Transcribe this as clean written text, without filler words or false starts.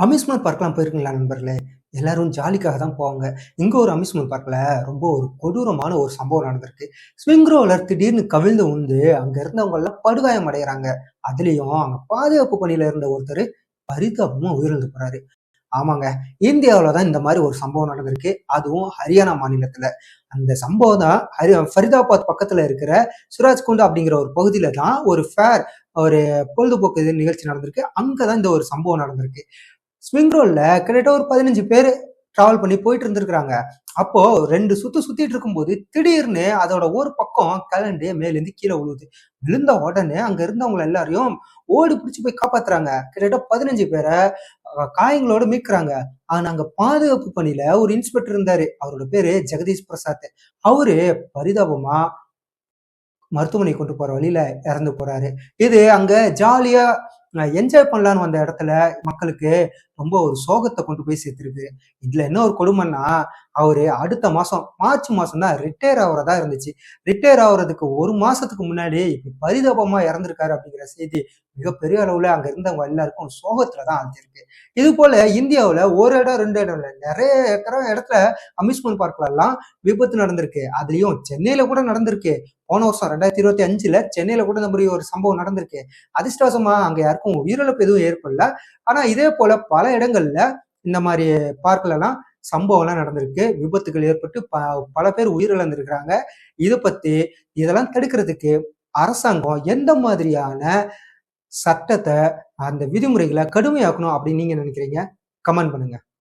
Amusement பார்க்லாம் போயிருக்கீங்களா நண்பர்களே? எல்லாரும் ஜாலிக்காக தான் போவாங்க. இங்க ஒரு அம்யூஸ்மெண்ட் பார்க்ல ரொம்ப ஒரு கொடூரமான ஒரு சம்பவம் நடந்திருக்கு. ஸ்விங் ரோலர் திடீர்னு கவிழ்ந்து விழுந்து அங்க இருந்தவங்க எல்லாம் படுகாயம் அடையறாங்க. அதுலயும் அங்க பாதுகாப்பு பணியில இருந்த ஒருத்தரு பரிதாபமா உயிரிழந்து போறாரு. ஆமாங்க. இந்தியாவுல தான் இந்த மாரி ஒரு சம்பவம் நடந்திருக்கு. அதுவும் ஹரியானா மாநிலத்துல. அந்த சம்பவம் தான் ஃபரிதாபாத் பக்கத்துல இருக்கிற சுராஜ்குண்ட் அப்படிங்கிற ஒரு பகுதியில தான் ஒரு பொழுதுபோக்கு நிகழ்ச்சி நடந்திருக்கு. அங்க தான் இந்த ஒரு சம்பவம் நடந்திருக்கு. ஸ்விங் ரோல்ல கிட்டத்தட்ட ஒரு 15 பேர் டிராவல் பண்ணி போயிட்டு இருந்திருக்கிறாங்க. அப்போ 2 சுத்திட்டு இருக்கும்போது திடீர்னு அதோட ஒரு பக்கம் கழண்டு மேலேருந்து கீழே விழுவுது. விழுந்த உடனே அங்க இருந்தவங்க எல்லாரையும் ஓடி பிடிச்சு போய் காப்பாத்துறாங்க. கிட்டத்தட்ட 15 பேர காயங்களோட மீட்கிறாங்க. ஆனா அங்க பாதுகாப்பு பணியில ஒரு இன்ஸ்பெக்டர் இருந்தாரு. அவரோட பேரு ஜெகதீஷ் பிரசாத். அவரு பரிதாபமா மருத்துவமனை கொண்டு போற வழியில இறந்து போறாரு. இது அங்க ஜாலியா என்ஜாய் பண்ணலான்னு வந்த இடத்துல மக்களுக்கு ரொம்ப ஒரு சோகத்தை கொண்டு போய் சேர்த்திருக்கு. இதுல என்ன ஒரு கொடுமைன்னா, அவரு அடுத்த மாசம் மார்ச் மாசம் தான் ரிட்டையர் ஆகுறதா இருந்துச்சு. ரிட்டையர் ஆகுறதுக்கு 1 மாசத்துக்கு முன்னாடி இப்படி பரிதாபமா இறந்திருக்காரு அப்படிங்கிற செய்தி மிகப்பெரிய அளவுல அங்க இருந்தவங்க எல்லாருக்கும் சோகத்துலதான் ஆழ்த்திருக்கு. இது போல இந்தியாவுல ஒரு இடம் 2 இடம் இல்ல, நிறைய இடத்துல அம்யூஸ்மெண்ட் பார்க்ல எல்லாம் விபத்து நடந்திருக்கு. அதுலயும் சென்னையில கூட நடந்திருக்கு. போன வருஷம் 2025ல சென்னையில கூட இந்த மாதிரி ஒரு சம்பவம் நடந்திருக்கு. அதிர்ஷ்டவசமா அங்க யாருக்கும் உயிரிழப்பு எதுவும் ஏற்படல. ஆனா இதே போல பல இடங்கள்ல இந்த மாதிரி பார்க்ல எல்லாம் சம்பவம் எல்லாம் நடந்திருக்கு. விபத்துகள் ஏற்பட்டு பல பேர் உயிரிழந்திருக்கிறாங்க. இதை பத்தி இதெல்லாம் தடுக்கிறதுக்கு அரசாங்கம் எந்த மாதிரியான சட்டத்தை அந்த விதிமுறைகளை கடுமையாக்கணும் அப்படின்னு நீங்க நினைக்கிறீங்க? கமெண்ட் பண்ணுங்க.